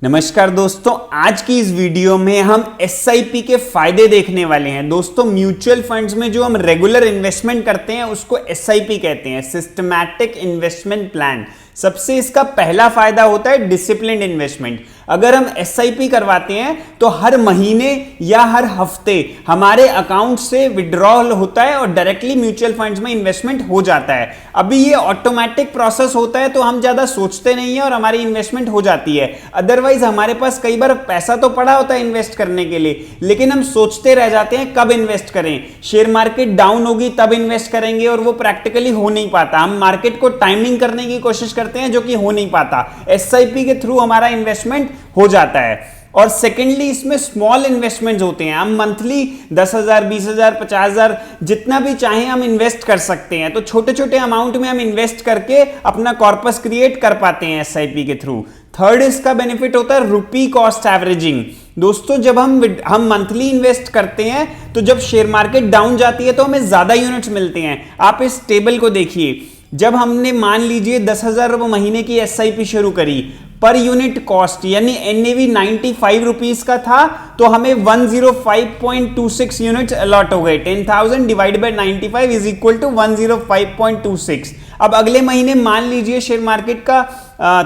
नमस्कार दोस्तों, आज की इस वीडियो में हम एसआईपी के फायदे देखने वाले हैं। दोस्तों, म्यूचुअल फंड्स में जो हम रेगुलर इन्वेस्टमेंट करते हैं उसको एसआईपी कहते हैं, सिस्टमैटिक इन्वेस्टमेंट प्लान। सबसे इसका पहला फायदा होता है डिसिप्लिन्ड इन्वेस्टमेंट। अगर हम एसआईपी करवाते हैं तो हर महीने या हर हफ्ते हमारे अकाउंट से विड्रॉल होता है और डायरेक्टली म्यूचुअल फंड्स में इन्वेस्टमेंट हो जाता है। अभी ये ऑटोमेटिक प्रोसेस होता है तो हम ज्यादा सोचते नहीं है और हमारी इन्वेस्टमेंट हो जाती है। अदरवाइज हमारे पास कई बार पैसा तो पड़ा होता है इन्वेस्ट करने के लिए, लेकिन हम सोचते रह जाते हैं कब इन्वेस्ट करें। शेयर मार्केट डाउन होगी तब इन्वेस्ट करेंगे और वो प्रैक्टिकली हो नहीं पाता। हम मार्केट को टाइमिंग करने की कोशिश करते हैं जो कि हो नहीं पाता। एसआईपी के थ्रू हमारा इन्वेस्टमेंट हो जाता है। और सेकेंडली, इसमें स्मॉल इन्वेस्टमेंट्स होते हैं। हम मंथली 10,000, 20,000, 50,000 जितना भी चाहें हम इन्वेस्ट कर सकते हैं। तो छोटे छोटे अमाउंट में हम इन्वेस्ट करके अपना कॉर्पस क्रिएट कर पाते हैं एसआईपी के थ्रू। थर्ड इसका बेनिफिट होता है रुपी कॉस्ट एवरेजिंग। दोस्तों, जब हम मंथली इन्वेस्ट करते हैं तो जब शेयर मार्केट डाउन जाती है तो हमें ज्यादा यूनिट्स मिलते हैं। आप इस टेबल को देखिए, जब हमने मान लीजिए 10,000 रुपये महीने की एसआईपी शुरू करी, पर यूनिट कॉस्ट यानी एनएवी 95 रुपीस का था तो हमें 105.26 यूनिट्स अलॉट हो गए। 10,000 divide by 95 is equal to 105.26। अब अगले महीने मान लीजिए शेयर मार्केट का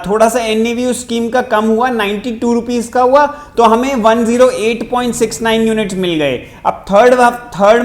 थोड़ा सा एनएवी उस स्कीम का कम हुआ, 92 रुपीस का हुआ, तो हमें 108.69 यूनिट्स मिल गए। अब थर्ड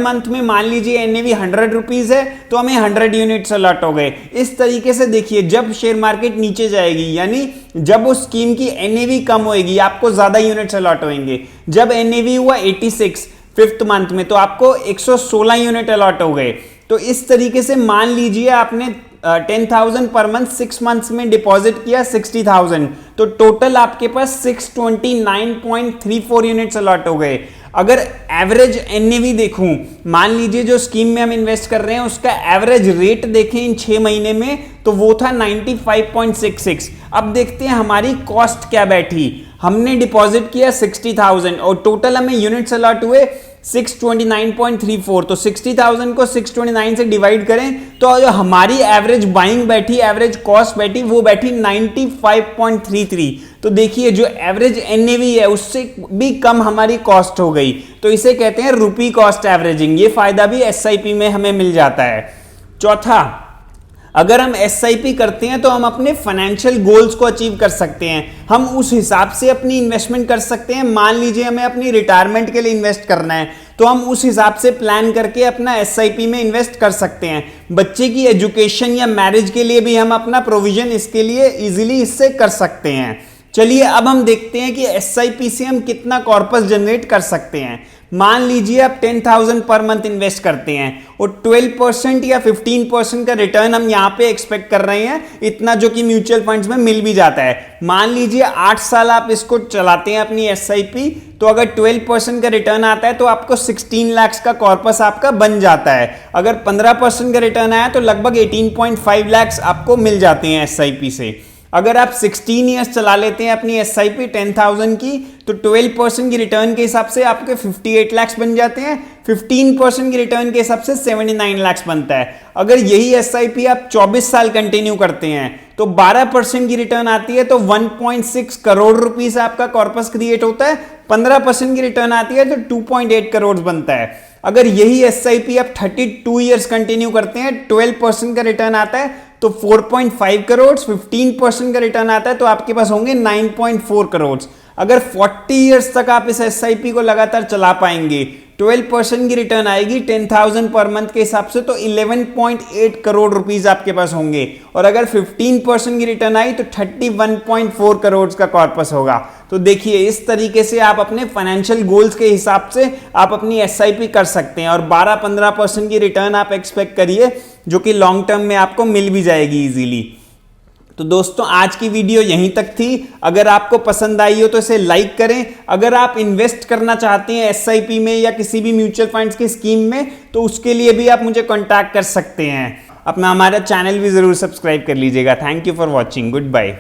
मंथ में मान लीजिए एनएवी 100 रुपीस है तो हमें 100 यूनिट्स अलॉट हो गए। इस तरीके से देखिए, जब शेयर मार्केट नीचे जाएगी यानी जब उस स्कीम की एनएवी कम होएगी आपको ज्यादा यूनिट्स अलॉट होंगे। जब एनएवी हुआ 86 फिफ्थ मंथ में तो आपको 116 यूनिट अलॉट हो गए। तो इस तरीके से मान लीजिए आपने 10,000 पर मंथ 6 मंथ्स में डिपॉजिट किया 60,000, तो टोटल आपके पास 629.34 यूनिट्स अलॉट हो गए। अगर एवरेज एनएवी देखूं, मान लीजिए जो स्कीम में हम इन्वेस्ट कर रहे हैं उसका एवरेज रेट देखें इन 6 महीने में तो वो था 95.66। अब देखते हैं हमारी कॉस्ट क्या बैठी। हमने डिपॉजिट किया 60,000 और टोटल हमें यूनिट्स अलॉट हुए 629.34। तो 60,000 को 629 से डिवाइड करें तो जो हमारी एवरेज बाइंग बैठी, एवरेज कॉस्ट बैठी, वो बैठी 95.33। तो देखिए जो एवरेज एनएवी है उससे भी कम हमारी कॉस्ट हो गई। तो इसे कहते हैं रुपी कॉस्ट एवरेजिंग। ये फायदा भी एसआईपी में हमें मिल जाता है। चौथा, अगर हम एसआईपी करते हैं तो हम अपने फाइनेंशियल गोल्स को अचीव कर सकते हैं। हम उस हिसाब से अपनी इन्वेस्टमेंट कर सकते हैं। मान लीजिए हमें अपनी रिटायरमेंट के लिए इन्वेस्ट करना है तो हम उस हिसाब से प्लान करके अपना एसआईपी में इन्वेस्ट कर सकते हैं। बच्चे की एजुकेशन या मैरिज के लिए भी हम अपना प्रोविजन इसके लिए इजीली इससे कर सकते हैं। चलिए अब हम देखते हैं कि एसआईपी से हम कितना कॉर्पस जनरेट कर सकते हैं। मान लीजिए आप 10,000 पर मंथ इन्वेस्ट करते हैं और 12% या 15% का रिटर्न हम यहां पे एक्सपेक्ट कर रहे हैं, इतना जो कि म्यूचुअल फंड्स में मिल भी जाता है। मान लीजिए 8 साल आप इसको चलाते हैं अपनी एसआईपी, तो अगर 12% का रिटर्न आता है तो आपको 16 लाख का कॉर्पस आपका बन जाता है। अगर 15% का रिटर्न आया तो लगभग 18.5 लाख आपको मिल जाते हैं एसआईपी से। अगर आप 16 ईयर्स चला लेते हैं अपनी एसआईपी 10,000 की तो 12% की रिटर्न के हिसाब से आपके 58 लाख बन जाते हैं। 15% की रिटर्न के हिसाब से 79 लाख बनता है। अगर यही एसआईपी आप 24 साल कंटिन्यू करते हैं तो 12% की रिटर्न आती है तो 1.6 करोड़ रुपीस आपका कॉर्पस क्रिएट होता है। 15% की रिटर्न आती है तो 2.8 करोड़ बनता है। अगर यही एसआईपी आप 32 ईयर्स कंटिन्यू करते हैं, 12% का रिटर्न आता है तो 4.5 करोड़, 15% का रिटर्न आता है तो आपके पास होंगे 9.4 करोड़। अगर 40 इयर्स तक आप इस एसआईपी को लगातार चला पाएंगे, 12% की रिटर्न आएगी 10,000 पर मंथ के हिसाब से तो 11.8 करोड़ रुपीस आपके पास होंगे। और अगर 15% की रिटर्न आई तो 31.4 करोड़ का कॉर्पस होगा। तो देखिए इस तरीके से आप अपने फाइनेंशियल गोल्स के हिसाब से आप अपनी एसआईपी कर सकते हैं और 12-15% की रिटर्न आप एक्सपेक्ट करिए जो कि लॉन्ग टर्म में आपको मिल भी जाएगी इजीली। तो दोस्तों आज की वीडियो यहीं तक थी। अगर आपको पसंद आई हो तो इसे लाइक करें। अगर आप इन्वेस्ट करना चाहते हैं एसआईपी में या किसी भी म्यूचुअल फंड्स की स्कीम में तो उसके लिए भी आप मुझे कांटेक्ट कर सकते हैं। अपना हमारा चैनल भी जरूर सब्सक्राइब कर लीजिएगा। Thank you for watching. Good bye.